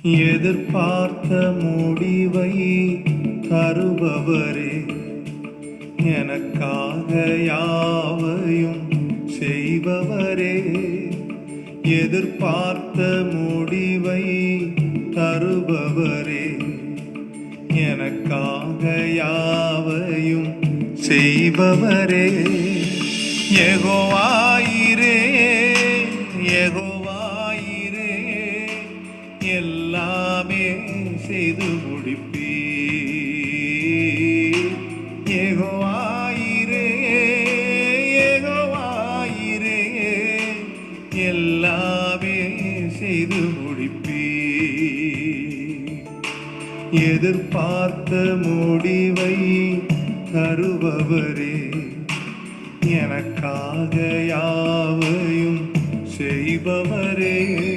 எதிர்பார்த்த முடிவை தருபவரே, எனக்காக யாவையும் செய்பவரே. எதிர்பார்த்த முடிவை தருபவரே, எனக்காக யாவையும் செய்பவரே. யெகோவாயிரே, யெகோவாயிரே, எல்லாமே செய்து முடிப்பீர். யெகோவாயிரே, யெகோவாயிரே, எல்லாமே செய்து முடிப்பீர். எதிர்பார்த்த முடிவை தருபவரே, எனக்காக யாவையும் செய்பவரே.